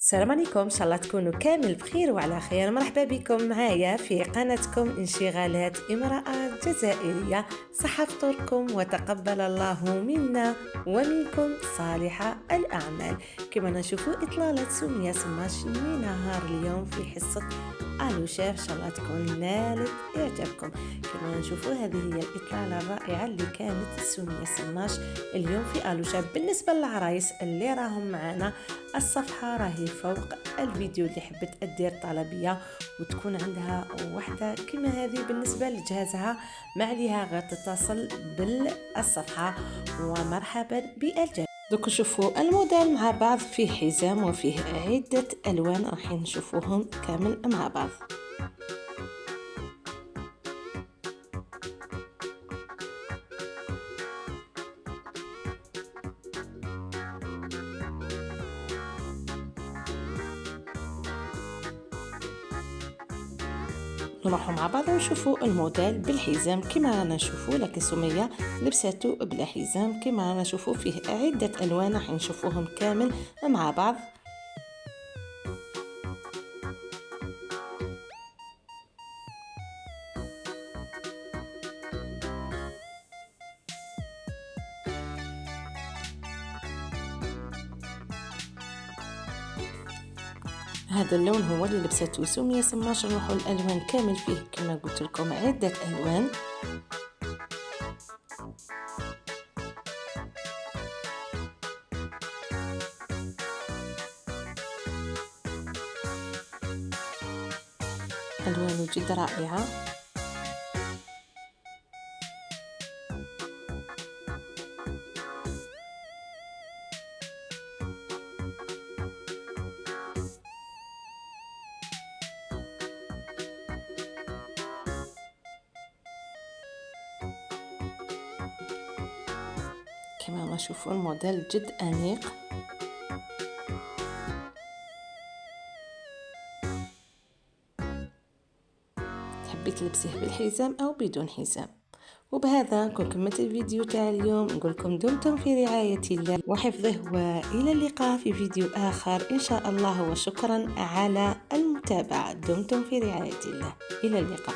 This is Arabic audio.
السلام عليكم، ان شاء الله تكونوا كامل بخير وعلى خير. مرحبا بكم معايا في قناتكم انشغالات امرأة جزائرية. صح فطوركم وتقبل الله منا ومنكم صالح الأعمال. كما نشوفوا إطلالة سمية سماش نهار اليوم في حصة الو شيف، ان شاء الله تكون نالت اعجابكم. كما نشوفوا هذه هي الاطلاله الرائعه اللي كانت سمية سماش اليوم في الو شيف. بالنسبه للعرايس اللي راهم معنا، الصفحه راهي فوق الفيديو اللي حبت ادير طلبيه وتكون عندها وحده كما هذه بالنسبه لجهازها، ما عليها غير تتصل بالصفحه. ومرحبا بالجميع. دوك نشوفوا الموديل مع بعض، فيه حزام وفيه عدة ألوان راح نشوفوهم كامل مع بعض. نروحوا مع بعض ونشوفوا الموديل بالحزام كما رانا نشوفوا، لكن سمية لبسته بلا حزام. كما رانا نشوفوا فيه عدة ألوان راح نشوفوهم كامل مع بعض. هذا اللون هو اللي لبسته سمية سماش. نروحوا الالوان كامل فيه كما قلت لكم عدة الوان. الوان جد رائعة. كما نشوفوا الموديل جد أنيق. تحبي تلبسيه بالحزام أو بدون حزام. وبهذا نكون كملت الفيديو تاع اليوم. نقول لكم دمتم في رعاية الله وحفظه، وإلى اللقاء في فيديو آخر إن شاء الله. وشكرا على المتابعة. دمتم في رعاية الله. إلى اللقاء.